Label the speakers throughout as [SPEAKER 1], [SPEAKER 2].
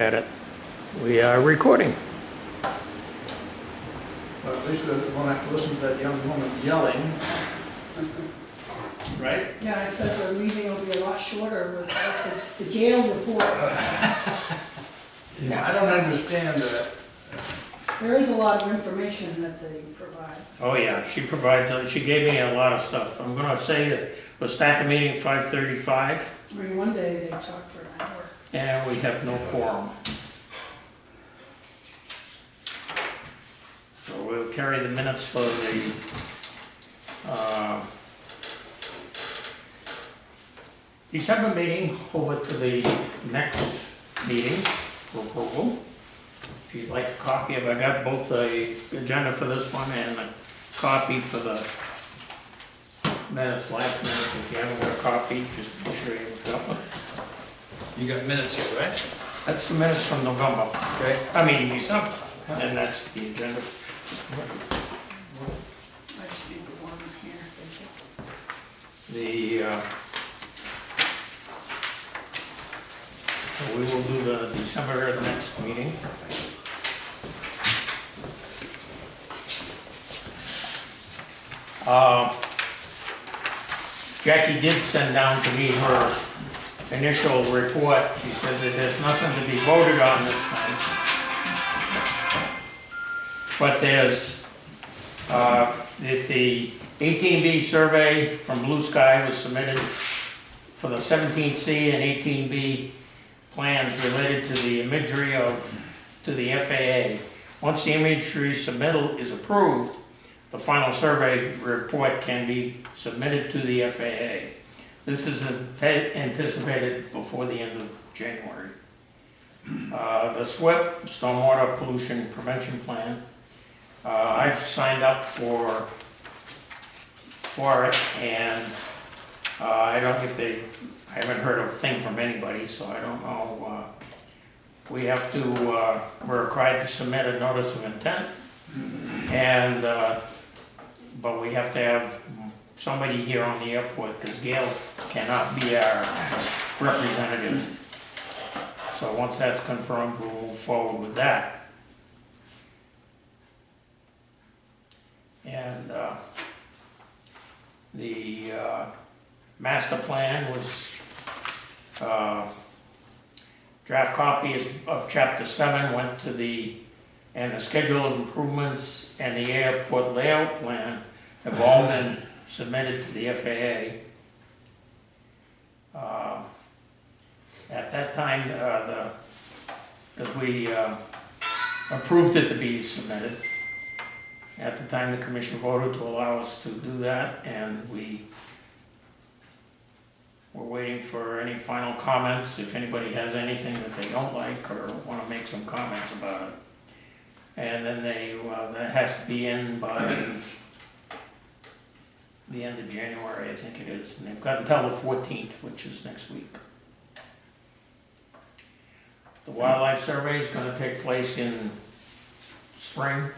[SPEAKER 1] At it. We are recording.
[SPEAKER 2] Well, at least we won't have to listen to that young woman yelling. Right?
[SPEAKER 3] Yeah, I said the meeting will be a lot shorter without the Gale report.
[SPEAKER 2] I don't understand that.
[SPEAKER 3] There is a lot of information that they provide.
[SPEAKER 1] Oh yeah, she provides, she gave me a lot of stuff. I'm gonna say that we'll start the meeting at 5:35
[SPEAKER 3] I mean, one day they talked for an hour.
[SPEAKER 1] and we have no quorum. So we'll carry the minutes for the December meeting over to the next meeting for approval. If you'd like a copy of, I got both the agenda for this one and a copy for the minutes, last minutes. If you haven't got a copy, just be sure you got one.
[SPEAKER 2] You got minutes here, right?
[SPEAKER 1] That's the minutes from November.
[SPEAKER 2] Okay.
[SPEAKER 1] I mean, December, and that's the agenda.
[SPEAKER 3] I just need the one here, thank you.
[SPEAKER 1] So we will do the December next meeting. Jackie did send down to me her initial report. She said that there's nothing to be voted on this time. But there's, the 18B survey from Blue Sky was submitted for the 17C and 18B plans related to the imagery to the FAA. Once the imagery submittal is approved, the final survey report can be submitted to the FAA. This is anticipated before the end of January. The SWIP, Stormwater Pollution Prevention Plan, I've signed up for it, and I haven't heard a thing from anybody, so I don't know. We have to, we're required to submit a notice of intent, and but we have to have somebody here on the airport, because Gail cannot be our representative. So once that's confirmed, we'll move forward with that. And the master plan was, draft copy of Chapter 7 went to and the schedule of improvements and the airport layout plan have all been submitted to the FAA. At that time, because we approved it to be submitted, at the time the commission voted to allow us to do that, and we're waiting for any final comments, if anybody has anything that they don't like or want to make some comments about it. And then that has to be in by the end of January, I think it is. And they've got until the 14th, which is next week. The wildlife survey is going to take place in spring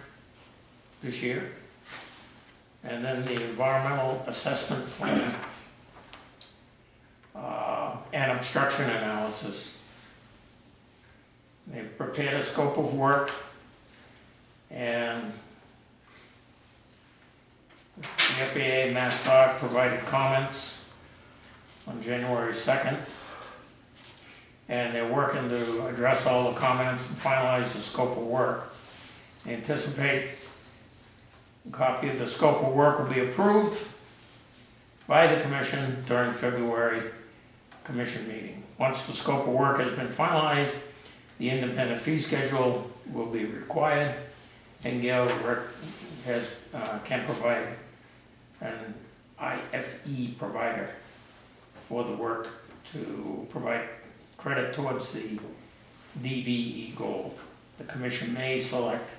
[SPEAKER 1] this year. And then the environmental assessment plan and obstruction analysis. They've prepared a scope of work, and the FAA MassDOT provided comments on January 2nd, and they're working to address all the comments and finalize the scope of work. They anticipate a copy of the scope of work will be approved by the commission during February commission meeting. Once the scope of work has been finalized, the independent fee schedule will be required, and Gail can provide an IFE provider for the work to provide credit towards the DBE goal. The commission may select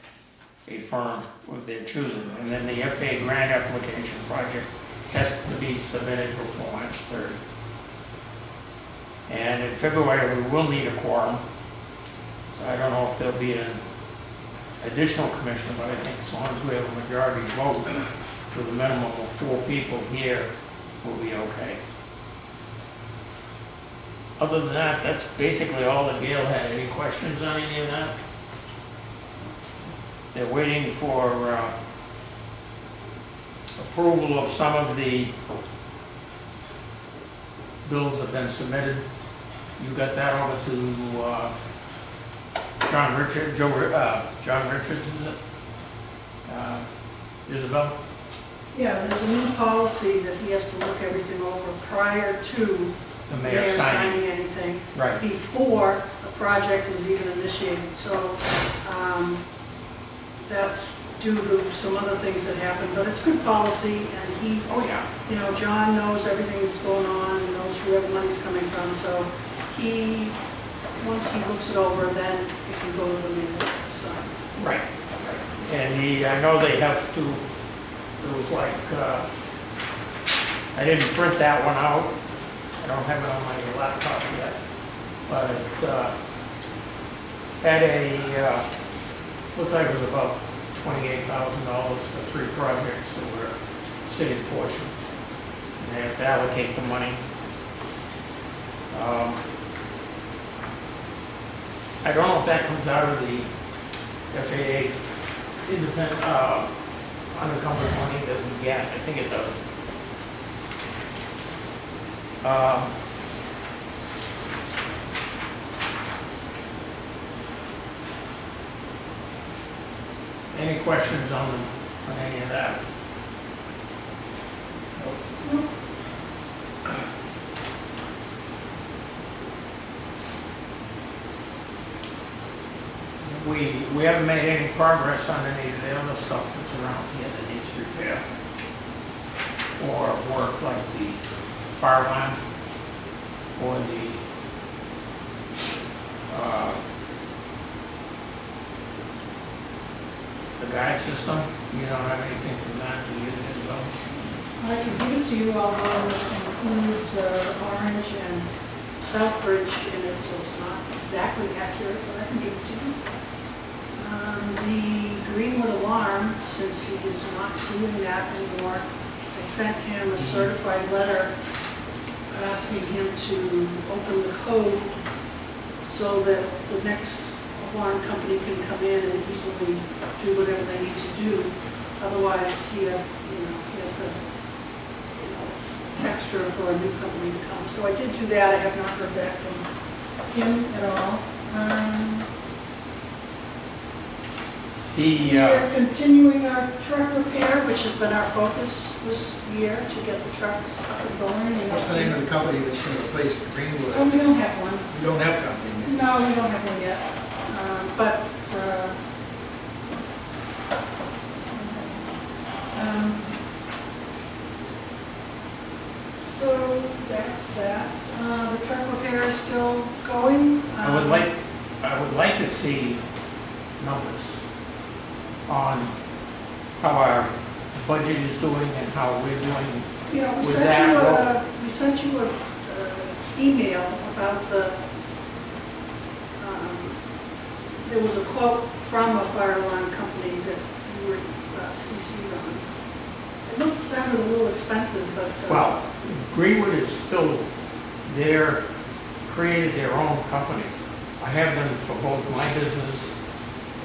[SPEAKER 1] a firm of their choosing, and then the FAA grant application project has to be submitted before March 3rd. And in February, we will need a quorum, so I don't know if there'll be an additional commissioner, but I think as long as we have a majority vote with a minimum of 4 people here, we'll be okay. Other than that, that's basically all that Gail had. Any questions on any of that? They're waiting for approval of some of the bills that have been submitted. You got that over to John Richards, is it? Isabel?
[SPEAKER 3] Yeah, there's a new policy that he has to look everything over prior to
[SPEAKER 1] The
[SPEAKER 3] the
[SPEAKER 1] mayor
[SPEAKER 3] mayor
[SPEAKER 1] signing.
[SPEAKER 3] signing anything,
[SPEAKER 1] Right.
[SPEAKER 3] before a project is even initiated. So that's due to some other things that happened, but it's good policy, and he,
[SPEAKER 1] Oh, yeah.
[SPEAKER 3] you know, John knows everything that's going on, and knows where the money's coming from, so he, once he looks it over, then it can go to the mayor to sign.
[SPEAKER 1] Right. And I know they have to, it was like, I didn't print that one out. I don't have it on my laptop yet. But it had looked like it was about $28,000 for 3 projects that were city portion. And they have to allocate the money. I don't know if that comes out of the FAA independent, unencumbered money that we get. I think it does. Any questions on any of that? We haven't made any progress on any of the other stuff that's around here that needs repair. Or work like the fire line or the guide system. You don't have anything from that, do you, Isabel?
[SPEAKER 3] I can give it to you, although it includes Orange and Southbridge in it, so it's not exactly accurate, but I can give it to you. The Greenwood alarm, since he is not doing that anymore, I sent him a certified letter asking him to open the code so that the next alarm company can come in and easily do whatever they need to do. Otherwise, he has to, it's extra for a new company to come. So I did do that. I have not heard back from him at all. We're continuing our truck repair, which has been our focus this year, to get the trucks up and going.
[SPEAKER 2] What's the name of the company that's going to replace Greenwood?
[SPEAKER 3] Oh, we don't have one.
[SPEAKER 2] You don't have a company?
[SPEAKER 3] No, we don't have one yet. So that's that. The truck repair is still going.
[SPEAKER 1] I would like to see numbers on how our budget is doing and how we're doing.
[SPEAKER 3] Yeah, we
[SPEAKER 1] With
[SPEAKER 3] sent
[SPEAKER 1] that,
[SPEAKER 3] you an email about there was a quote from a fire alarm company that you were CC'd on. It sounded a little expensive, but...
[SPEAKER 1] Well, Greenwood is still created their own company. I have them for both my business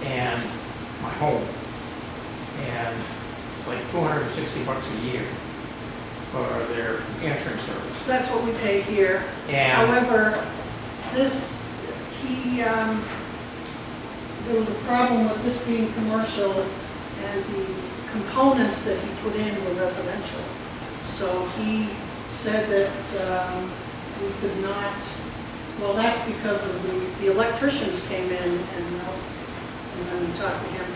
[SPEAKER 1] and my home. And it's like $260 a year for their answering service.
[SPEAKER 3] That's what we pay here.
[SPEAKER 1] And
[SPEAKER 3] however, there was a problem with this being commercial, and the components that he put in were residential. So he said that we could not, well, that's because of the electricians came in and then we talked to him.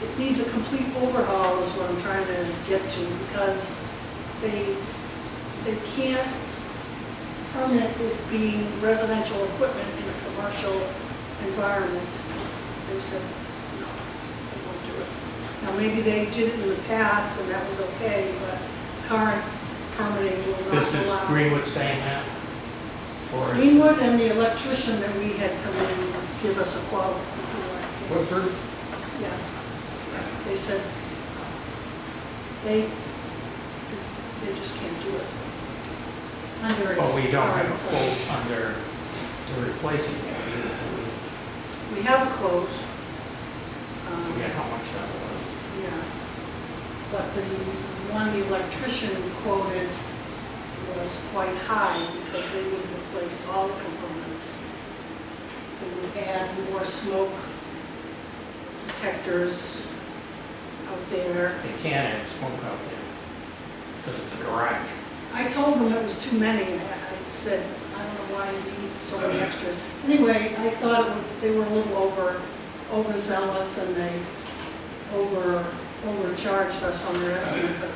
[SPEAKER 3] It needs a complete overhaul is what I'm trying to get to, because they can't permit it being residential equipment in a commercial environment. They said, no, they won't do it. Now, maybe they did it in the past and that was okay, but current permitting will not allow.
[SPEAKER 1] this is Greenwood saying that? Or is-
[SPEAKER 3] Greenwood and the electrician that we had come in give us a quote.
[SPEAKER 2] Woodford?
[SPEAKER 3] Yeah. They said they just can't do it. under his.
[SPEAKER 1] But we don't have a
[SPEAKER 3] current,
[SPEAKER 1] quote under to replace it yet either, do we?
[SPEAKER 3] We have a quote.
[SPEAKER 1] I forget how much that was.
[SPEAKER 3] Yeah. But the one the electrician quoted was quite high because they would replace all the components. They would add more smoke detectors out there.
[SPEAKER 1] They can't add smoke out there because it's a garage.
[SPEAKER 3] I told them it was too many. I said, I don't know why you need so many extras. Anyway, I thought they were a little overzealous and they overcharged us on their estimate. But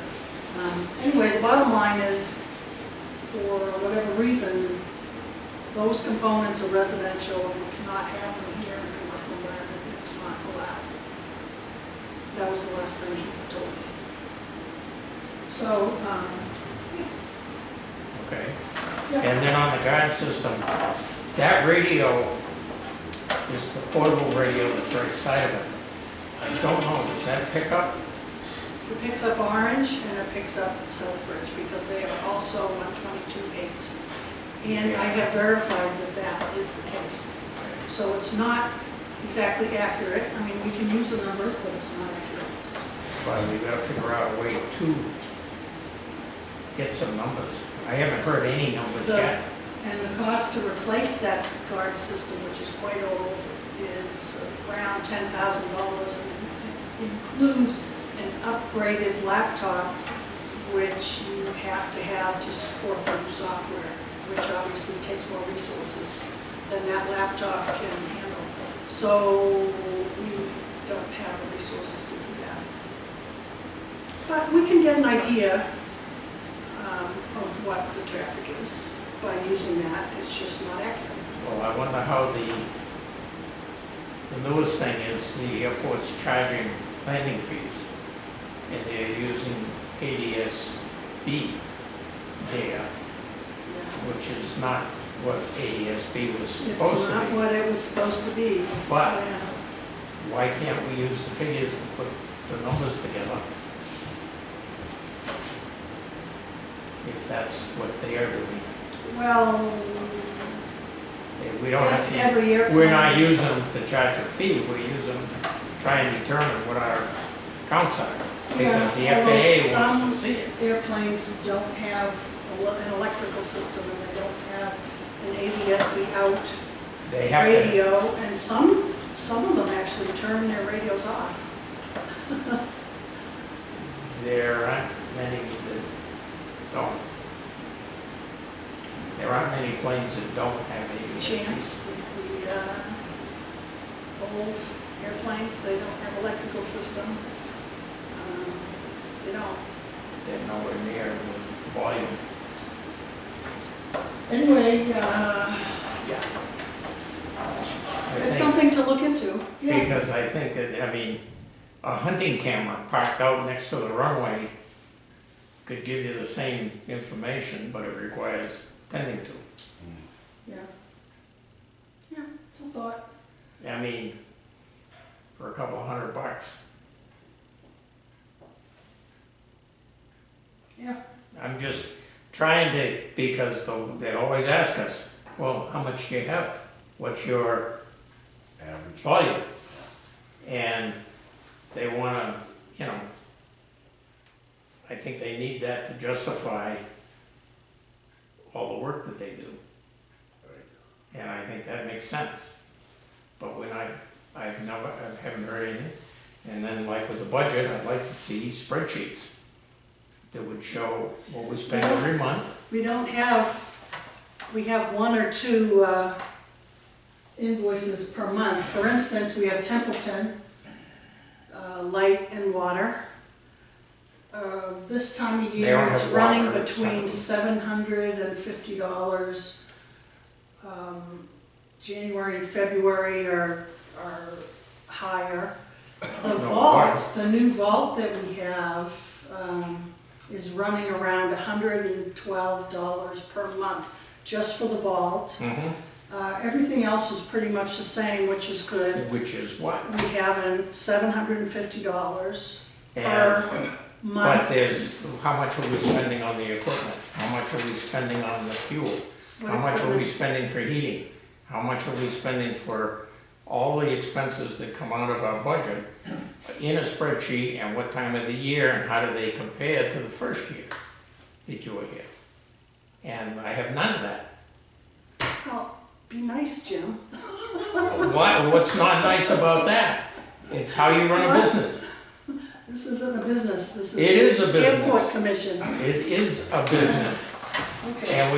[SPEAKER 3] anyway, the bottom line is, for whatever reason, those components are residential and we cannot have them here in a commercial environment. It's not allowed. That was the last thing he told me. So,
[SPEAKER 1] Okay.
[SPEAKER 3] yeah.
[SPEAKER 1] And then on the guard system, that radio is the portable radio that's right side of it. I don't know, does that pick up?
[SPEAKER 3] It picks up Orange and it picks up Southbridge because they are also 122.8. And I have verified that that is the case. So it's not exactly accurate. I mean, we can use the numbers, but it's not accurate.
[SPEAKER 1] But we've got to figure out a way to get some numbers. I haven't heard any numbers yet.
[SPEAKER 3] And the cost to replace that guard system, which is quite old, is around $10,000 and it includes an upgraded laptop, which you have to support the new software, which obviously takes more resources than that laptop can handle. So we don't have the resources to do that. But we can get an idea of what the traffic is by using that. It's just not accurate.
[SPEAKER 1] Well, I wonder how the newest thing is the airport's charging landing fees. And they're using ADS-B there, which is not what ADS-B was supposed
[SPEAKER 3] It's
[SPEAKER 1] to
[SPEAKER 3] not
[SPEAKER 1] be.
[SPEAKER 3] what it was supposed to be.
[SPEAKER 1] But
[SPEAKER 3] Yeah.
[SPEAKER 1] why can't we use the figures to put the numbers together? If that's what they are doing.
[SPEAKER 3] Well,
[SPEAKER 1] We don't have to,
[SPEAKER 3] every airplane.
[SPEAKER 1] we're not using them to charge a fee, we're using them to try and determine what our counts are. Because the
[SPEAKER 3] Yeah,
[SPEAKER 1] FAA wants
[SPEAKER 3] although
[SPEAKER 1] to see it.
[SPEAKER 3] some airplanes don't have an electrical system and they don't have an ADS-B out
[SPEAKER 1] They have to,
[SPEAKER 3] radio, and some of them actually turn their radios off.
[SPEAKER 1] there aren't many that don't. There aren't many planes that don't have ADS-B.
[SPEAKER 3] Chance, the old airplanes, they don't have electrical systems. They don't.
[SPEAKER 1] They're nowhere near the volume.
[SPEAKER 3] Anyway,
[SPEAKER 1] Yeah. I
[SPEAKER 3] it's
[SPEAKER 1] think-
[SPEAKER 3] something to look into. Yeah.
[SPEAKER 1] Because I think that, I mean, a hunting camera parked out next to the runway could give you the same information, but it requires tending to.
[SPEAKER 3] Yeah. Yeah, it's a thought.
[SPEAKER 1] I mean, for a couple $100.
[SPEAKER 3] Yeah.
[SPEAKER 1] I'm just trying to, because they always ask us, well, how much do you have? What's your
[SPEAKER 4] Average.
[SPEAKER 1] volume? And they wanna, you know, I think they need that to justify all the work that they do.
[SPEAKER 4] Right.
[SPEAKER 1] And I think that makes sense. But when I haven't heard anything. And then like with the budget, I'd like to see spreadsheets that would show what we spend every month.
[SPEAKER 3] We have one or two invoices per month. For instance, we have Templeton, light and water. This time of
[SPEAKER 1] They
[SPEAKER 3] year,
[SPEAKER 1] don't
[SPEAKER 3] it's
[SPEAKER 1] have
[SPEAKER 3] running
[SPEAKER 1] water at
[SPEAKER 3] between
[SPEAKER 1] Templeton.
[SPEAKER 3] $750. January and February are higher. The
[SPEAKER 1] No
[SPEAKER 3] vault,
[SPEAKER 1] water.
[SPEAKER 3] the new vault that we have is running around $112 per month, just for the vault.
[SPEAKER 1] Mm-hmm.
[SPEAKER 3] Everything else is pretty much the same, which is good.
[SPEAKER 1] Which is what?
[SPEAKER 3] We have $750
[SPEAKER 1] And But
[SPEAKER 3] month.
[SPEAKER 1] there's, how much are we spending on the equipment? How much are we spending on the fuel?
[SPEAKER 3] What
[SPEAKER 1] How much are we
[SPEAKER 3] equipment?
[SPEAKER 1] spending for heating? How much are we spending for all the expenses that come out of our budget in a spreadsheet, and what time of the year, and how do they compare to the first year that you were here? And I have none of that.
[SPEAKER 3] Oh, be nice, Jim.
[SPEAKER 1] What's not nice about that? It's how you run a business.
[SPEAKER 3] This isn't a business, this is.
[SPEAKER 1] It is a business.
[SPEAKER 3] Airport commission.
[SPEAKER 1] It is a business,
[SPEAKER 3] Okay.
[SPEAKER 1] and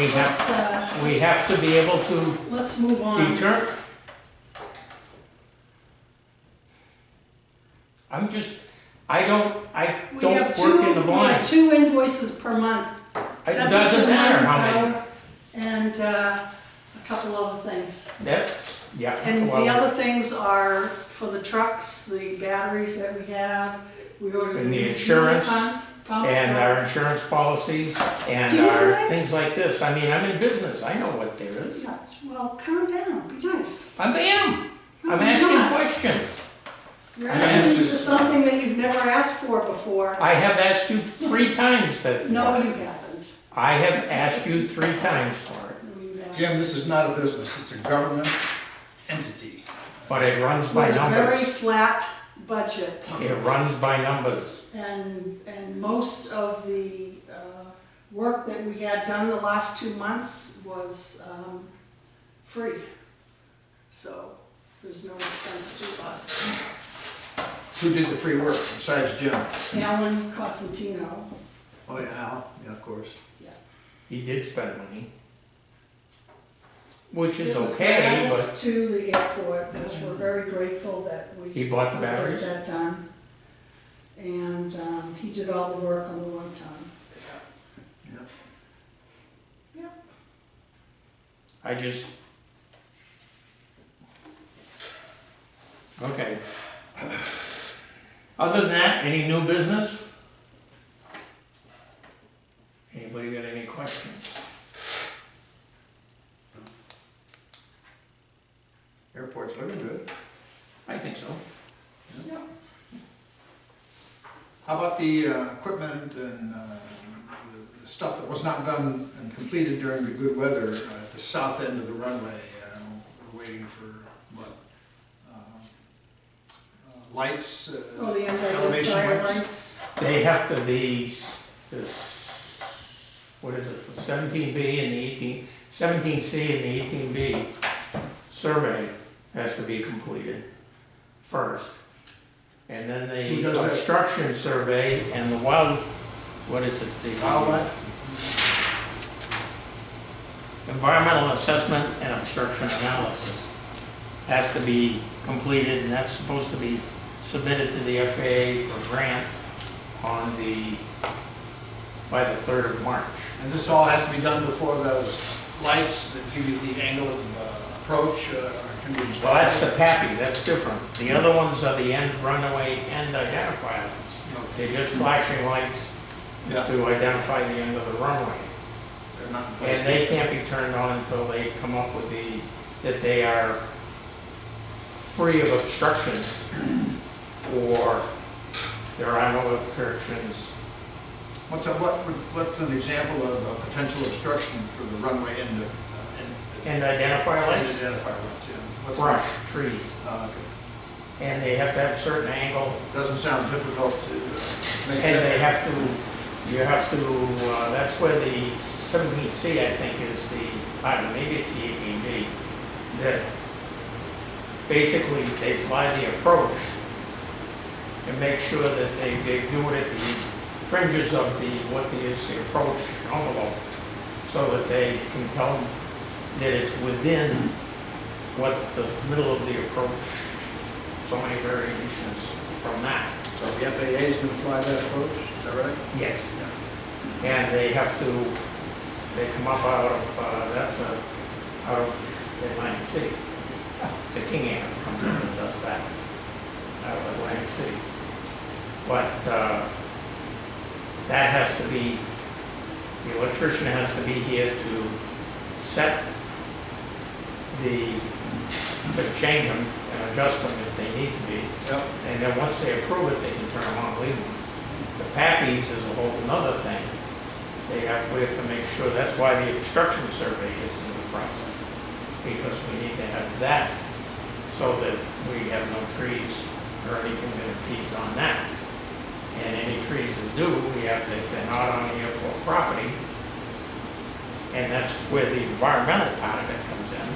[SPEAKER 1] we have to be able to
[SPEAKER 3] Let's move on.
[SPEAKER 1] determine. I don't
[SPEAKER 3] We have
[SPEAKER 1] work in the
[SPEAKER 3] we have
[SPEAKER 1] blind.
[SPEAKER 3] 2 invoices per month.
[SPEAKER 1] It doesn't matter how many.
[SPEAKER 3] Temperature, and a couple other things.
[SPEAKER 1] That's, yeah.
[SPEAKER 3] And
[SPEAKER 1] well,
[SPEAKER 3] the other things are for the trucks, the batteries that we have. We ordered
[SPEAKER 1] And the
[SPEAKER 3] a new
[SPEAKER 1] insurance,
[SPEAKER 3] pump
[SPEAKER 1] And
[SPEAKER 3] for-
[SPEAKER 1] our insurance policies, and
[SPEAKER 3] Do you
[SPEAKER 1] our
[SPEAKER 3] know it?
[SPEAKER 1] things like this. I mean, I'm in business, I know what there is.
[SPEAKER 3] Yeah, well, calm down, be nice.
[SPEAKER 1] I am.
[SPEAKER 3] No,
[SPEAKER 1] I'm
[SPEAKER 3] you're
[SPEAKER 1] asking
[SPEAKER 3] not.
[SPEAKER 1] questions.
[SPEAKER 3] You're
[SPEAKER 1] I mean,
[SPEAKER 3] asking
[SPEAKER 1] this
[SPEAKER 3] for
[SPEAKER 2] is-
[SPEAKER 3] something that you've never asked for before.
[SPEAKER 1] I have asked you 3 times that.
[SPEAKER 3] No, you haven't.
[SPEAKER 1] I have asked you 3 times for it,
[SPEAKER 3] No, you haven't.
[SPEAKER 2] Jim, this is not a business, it's a government entity.
[SPEAKER 1] but it runs by
[SPEAKER 3] With a very
[SPEAKER 1] numbers.
[SPEAKER 3] flat budget.
[SPEAKER 1] It runs by numbers.
[SPEAKER 3] And most of the work that we had done the last 2 months was free. So there's no expense to us.
[SPEAKER 2] Who did the free work besides Jim?
[SPEAKER 3] Alan Cosentino,
[SPEAKER 2] Oh, yeah, Al, yeah, of course.
[SPEAKER 1] He did spend money, which is
[SPEAKER 3] it was
[SPEAKER 1] okay,
[SPEAKER 3] gas
[SPEAKER 1] but
[SPEAKER 3] to the airport, which we're very grateful that we.
[SPEAKER 1] he bought the
[SPEAKER 3] did
[SPEAKER 1] batteries.
[SPEAKER 3] At that time. And he did all the work on the one time.
[SPEAKER 2] Yeah.
[SPEAKER 1] I just. Okay. Other than that, any new business? Anybody got any questions?
[SPEAKER 2] Airport's looking good.
[SPEAKER 1] I think so.
[SPEAKER 2] How about the equipment and the stuff that was not done and completed during the good weather at the south end of the runway? We're waiting for, what, lights,
[SPEAKER 3] Oh, the
[SPEAKER 2] elevation
[SPEAKER 3] fire
[SPEAKER 2] lights?
[SPEAKER 3] lights.
[SPEAKER 1] They have to be, this, what is it, the 17B and the 18, 17C and the 18B survey has to be completed first. And then
[SPEAKER 2] Who
[SPEAKER 1] the
[SPEAKER 2] does that?
[SPEAKER 1] obstruction survey and the wild, what is it? The
[SPEAKER 2] Wildlife?
[SPEAKER 1] environmental assessment and obstruction analysis has to be completed, and that's supposed to be submitted to the FAA for grant on by the 3rd of March.
[SPEAKER 2] And this all has to be done before those lights that give you the angle of approach can be installed?
[SPEAKER 1] Well, that's the PAPI, that's different. The other ones are the end runaway end identifier lights. They're just flashing lights
[SPEAKER 2] Yeah,
[SPEAKER 1] to identify the end of the runway.
[SPEAKER 2] they're not in place.
[SPEAKER 1] And they can't be turned on until they come up with that they are free of obstructions, or there are no obstructions.
[SPEAKER 2] What's an example of a potential obstruction for the runway end of,
[SPEAKER 1] And identifier lights,
[SPEAKER 2] identifier lights, yeah. What's
[SPEAKER 1] brush, trees,
[SPEAKER 2] that? Okay.
[SPEAKER 1] and they have to have a certain angle,
[SPEAKER 2] Doesn't sound difficult to make.
[SPEAKER 1] and they have to, you have to, that's where the 17C, I think, is I don't know, maybe it's the 18B, that basically they fly the approach and make sure that they do it at the fringes of what is the approach envelope, so that they can tell them that it's within what the middle of the approach, so many variations from that.
[SPEAKER 2] So the FAA is going to fly that approach, is that right?
[SPEAKER 1] Yes. And they have to, they come up out of, out of Atlantic City. It's a King Air that comes up and does that, out of Atlantic City. But that has to be, the electrician has to be here to set to change them and adjust them if they need to be.
[SPEAKER 2] Yep.
[SPEAKER 1] And then once they approve it, they can turn them on and leave them. The PAPIs is a whole nother thing. We have to make sure, that's why the obstruction survey is in the process. Because we need to have that so that we have no trees or anything that impedes on that. And any trees that do, we have to, if they're not on the airport property, and that's where the environmental part of it comes in.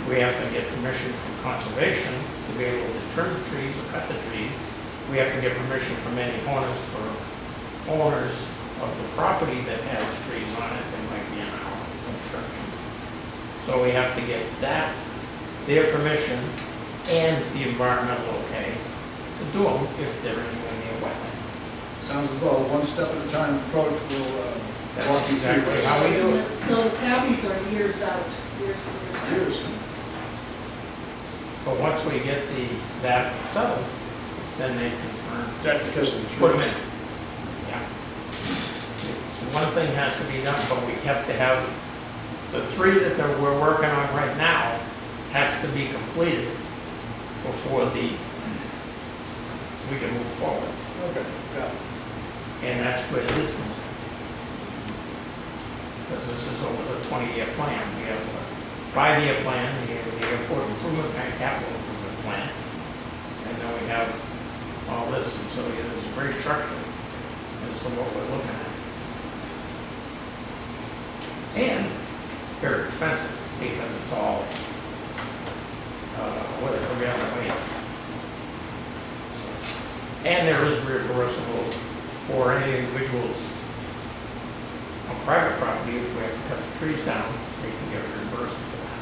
[SPEAKER 1] We have to get permission from conservation to be able to trim the trees or cut the trees. We have to get permission from any owners of the property that has trees on it that might be in our construction. So we have to get that, their permission, and the environmental okay to do them if they're anywhere near wetlands.
[SPEAKER 2] Sounds as though a one step at a time approach will walk
[SPEAKER 1] That's
[SPEAKER 2] you through
[SPEAKER 1] exactly
[SPEAKER 2] this.
[SPEAKER 1] how we do it.
[SPEAKER 3] So the PAPIs are years out, years and years out.
[SPEAKER 2] Years.
[SPEAKER 1] But once we get that settled, then they can
[SPEAKER 2] Is that because of the
[SPEAKER 1] put them
[SPEAKER 2] trees?
[SPEAKER 1] in. Yeah. It's, one thing has to be done, but we have to have, the three that we're working on right now has to be completed before we can move forward.
[SPEAKER 2] Okay, got it.
[SPEAKER 1] And that's where this comes in. Because this is over the 20-year plan. We have a 5-year plan, we have the airport improvement plan, capital improvement plan, and then we have all this, and so it is very structured as to what we're looking at. And very expensive, because it's all, with a prevailing wage. And there is reimbursable for any individuals on private property. If we have to cut the trees down, they can get reimbursed for that.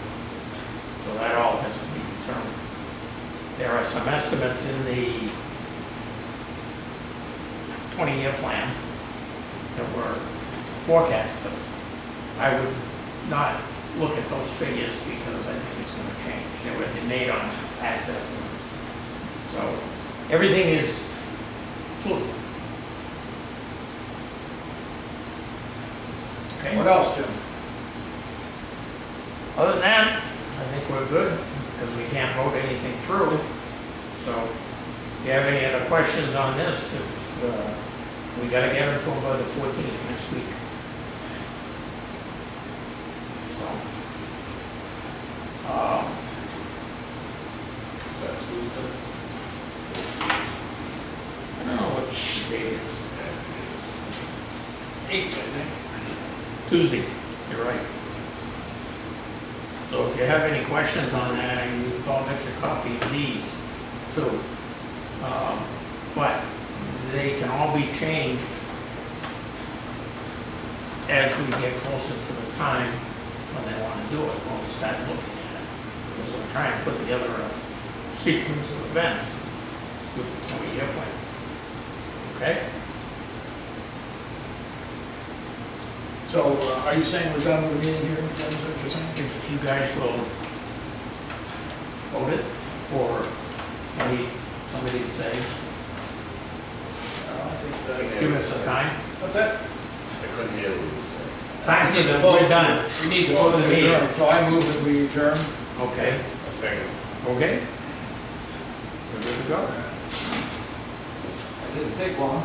[SPEAKER 1] So that all has to be determined. There are some estimates in the 20-year plan that were forecasted. I would not look at those figures because I think it's going to change. They would be made on past estimates. So everything is fluid. Okay.
[SPEAKER 2] What else, Jim?
[SPEAKER 1] Other than that, I think we're good because we can't vote anything through. So if you have any other questions on this, if we got to get them to them by the 14th next week. So,
[SPEAKER 4] Is that Tuesday?
[SPEAKER 1] I don't know what the date is.
[SPEAKER 4] Yeah,
[SPEAKER 1] 8th, I think. Tuesday, you're right. So if you have any questions on that, and you've all got your copy of these too. But they can all be changed as we get closer to the time when they want to do it, when we start looking at it. Because we're trying to put together a sequence of events with the 20-year plan. Okay?
[SPEAKER 2] So are you saying we're done with the meeting here? Is that what you're saying?
[SPEAKER 1] If you guys will vote it, or maybe somebody to say,
[SPEAKER 2] I think
[SPEAKER 1] give us a time.
[SPEAKER 2] What's that?
[SPEAKER 4] I couldn't hear what you said.
[SPEAKER 1] Time to the, we're done.
[SPEAKER 2] We need to vote to adjourn, so I move that we adjourn.
[SPEAKER 1] Okay,
[SPEAKER 4] A second.
[SPEAKER 1] okay? We're good to go.
[SPEAKER 2] It didn't take long.